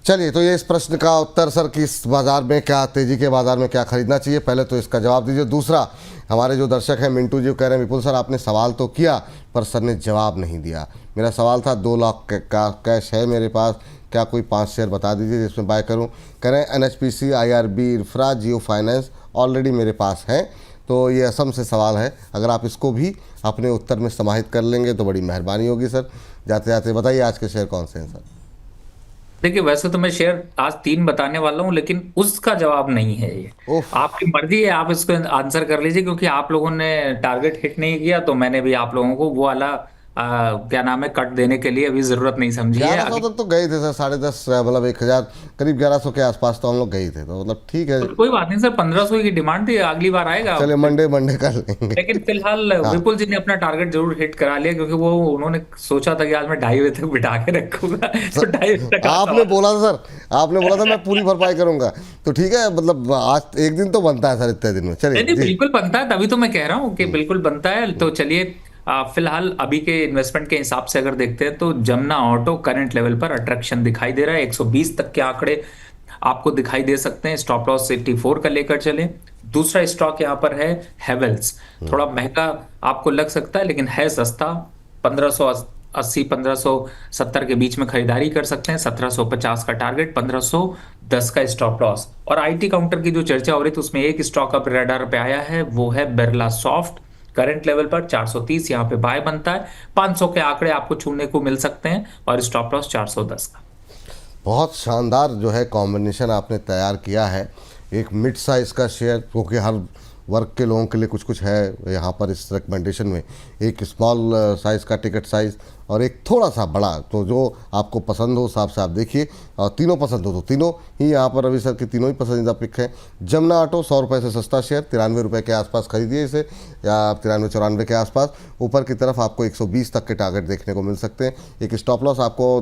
चलिए, तो ये इस प्रश्न का उत्तर सर कि इस बाज़ार में क्या, तेज़ी के बाज़ार में क्या खरीदना चाहिए, पहले तो इसका जवाब दीजिए। दूसरा, हमारे जो दर्शक हैं मिंटू जी कह रहे हैं विपुल सर आपने सवाल तो किया पर सर ने जवाब नहीं दिया। मेरा सवाल था 2 लाख का कैश है मेरे पास, क्या कोई 5 शेयर बता दीजिए जिसमें बाय करूं। कह रहे हैं NHPC, IRB, इन्फ्रा, जियो फाइनेंस ऑलरेडी मेरे पास है। तो ये असम से सवाल है, अगर आप इसको भी अपने उत्तर में समाहित कर लेंगे तो बड़ी मेहरबानी होगी सर। जाते जाते बताइए आज के शेयर कौन से हैं सर। देखिए, वैसे तो मैं शेयर आज 3 बताने वाला हूं, लेकिन उसका जवाब नहीं है ये। ओह, आपकी मर्जी है, आप इसको आंसर कर लीजिए, क्योंकि आप लोगों ने टारगेट हिट नहीं किया तो मैंने भी आप लोगों को वो वाला क्या नाम है, कट देने के लिए अभी जरूरत नहीं समझी है 1100 तक तो गए थे सर, 10.5 मतलब 1000, करीब 1100 के आसपास तो हम लोग गए थे, तो मतलब ठीक है। तो कोई बात नहीं सर, 1500 की डिमांड थी, अगली बार आएगा। चलिए मंडे मंडे कर लेंगे। लेकिन फिलहाल हाँ, विपुल जी ने अपना टारगेट जरूर हिट करा लिया, क्योंकि वो उन्होंने सोचा था कि आज मैं 2:30 बजे तक बिठा के रखूंगा। तो 2:30 बजे तक आता आपने हुआ। बोला था सर, आपने बोला था मैं पूरी भरपाई करूंगा, तो ठीक है, मतलब आज एक दिन तो बनता है सर इतने दिन में। चलिए नहीं नहीं, जी। बिल्कुल बनता है, तभी तो मैं कह रहा हूँ कि बिल्कुल बनता है। तो चलिए, फिलहाल अभी के इन्वेस्टमेंट के हिसाब से अगर देखते हैं तो जमुना ऑटो करंट लेवल पर अट्रैक्शन दिखाई दे रहा है। 120 तक के आंकड़े आपको दिखाई दे सकते हैं। स्टॉप लॉस 84 का लेकर चले। दूसरा स्टॉक यहाँ पर है हैवेल्स। थोड़ा महंगा आपको लग सकता है, लेकिन है सस्ता। 1580 1570 के बीच में खरीदारी कर सकते हैं। 1750 का टारगेट, 1510 का स्टॉप लॉस। और आईटी काउंटर की जो चर्चा हो रही थी उसमें एक स्टॉक अब रडार पे आया है, वो है बिरला सॉफ्ट। करंट लेवल पर 430 यहाँ पे बाय बनता है। 500 के आंकड़े आपको छूने को मिल सकते हैं, और स्टॉप लॉस 410 का। बहुत शानदार जो है कॉम्बिनेशन आपने तैयार किया है। एक मिड साइज़ का शेयर, क्योंकि हर वर्ग के लोगों के लिए कुछ कुछ है यहाँ पर इस रिकमेंडेशन में। एक स्मॉल साइज़ का टिकट साइज़ और एक थोड़ा सा बड़ा, तो जो आपको पसंद हो उस हिसाब से आप देखिए। और तीनों पसंद हो तो तीनों ही यहाँ पर रवि सर की तीनों ही पसंदीदा पिक है। जमुना ऑटो 100 रुपये से सस्ता शेयर, 93 रुपये के आसपास खरीदिए इसे, या 93-94 के आसपास। ऊपर की तरफ आपको 120 तक के टारगेट देखने को मिल सकते हैं। एक स्टॉप लॉस आपको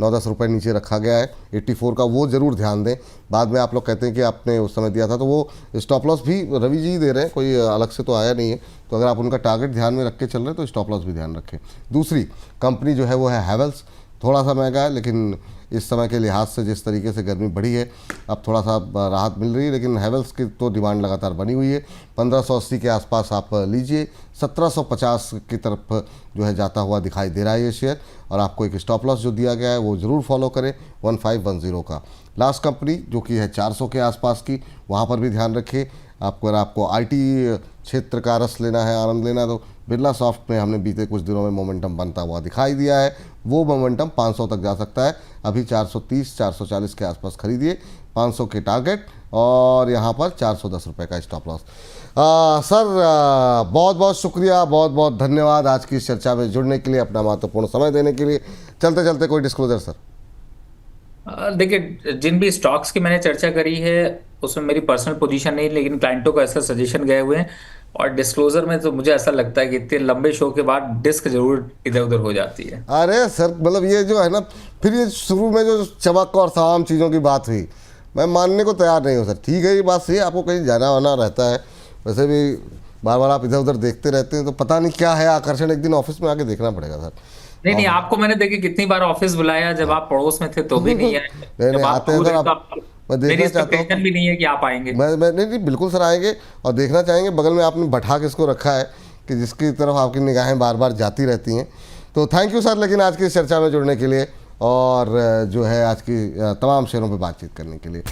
9-10 रुपये नीचे रखा गया है 84 का, वो ज़रूर ध्यान दें। बाद में आप लोग कहते हैं कि आपने उस समय दिया था, तो वो स्टॉप लॉस भी रवि जी दे रहे हैं, कोई अलग से तो आया नहीं है। तो अगर आप उनका टारगेट ध्यान में रख के चल रहे हैं तो स्टॉप लॉस भी ध्यान रखें। दूसरी कंपनी जो है वो है हैवेल्स। थोड़ा सा महंगा है, लेकिन इस समय के लिहाज से जिस तरीके से गर्मी बढ़ी है अब थोड़ा सा राहत मिल रही है, लेकिन हैवेल्स की तो डिमांड लगातार बनी हुई है। 1580 के आसपास आप लीजिए। 1750 की तरफ जो है जाता हुआ दिखाई दे रहा है ये शेयर, और आपको एक स्टॉप लॉस जो दिया गया है वो ज़रूर फॉलो करें 1510 का। लास्ट कंपनी जो कि है 400 के आसपास की, वहाँ पर भी ध्यान रखिए। आपको अगर आपको IT क्षेत्र का रस लेना है, आनंद लेना है, तो बिरला सॉफ्ट में हमने बीते कुछ दिनों में मोमेंटम बनता हुआ दिखाई दिया है। वो मोमेंटम 500 तक जा सकता है। अभी 430-440 के आसपास खरीदिए, 500 के टारगेट, और यहाँ पर 410 रुपये का स्टॉप लॉस। सर बहुत बहुत शुक्रिया, बहुत बहुत धन्यवाद आज की इस चर्चा में जुड़ने के लिए, अपना महत्वपूर्ण समय देने के लिए। चलते चलते कोई डिस्क्लोजर सर। देखिए, जिन भी स्टॉक्स की मैंने चर्चा करी है उसमें मेरी पर्सनल पोजीशन नहीं, लेकिन क्लाइंटों को ऐसा सजेशन गए हुए हैं। और डिस्क्लोजर में तो मुझे ऐसा लगता है कि इतने लंबे शो के बाद डिस्क जरूर इधर उधर हो जाती है। अरे सर, मतलब ये जो है ना, फिर ये शुरू में जो चमक और तमाम चीज़ों की बात हुई, मैं मानने को तैयार नहीं हूँ सर। ठीक है, ये बात सही है, आपको कहीं जाना वाना रहता है, वैसे भी बार बार आप इधर उधर देखते रहते हैं, तो पता नहीं क्या है आकर्षण। एक दिन ऑफिस में आके देखना पड़ेगा सर। नहीं नहीं, और आपको मैंने देखिए कितनी बार ऑफिस बुलाया, जब आप पड़ोस में थे तो भी नहीं आए। नहीं नहीं, जब आप आते हैं दूर सर हैं तो आप। आप, मैं मेरी देखना चाहता हूँ, एक्सपेक्टेशन भी नहीं है कि आप आएंगे। मैं नहीं नहीं, बिल्कुल सर आएंगे, और देखना चाहेंगे बगल में आपने बैठा किसको रखा है कि जिसकी तरफ आपकी निगाहें बार बार जाती रहती हैं। तो थैंक यू सर, लेकिन आज की इस चर्चा में जुड़ने के लिए, और जो है आज की तमाम शेयरों पर बातचीत करने के लिए।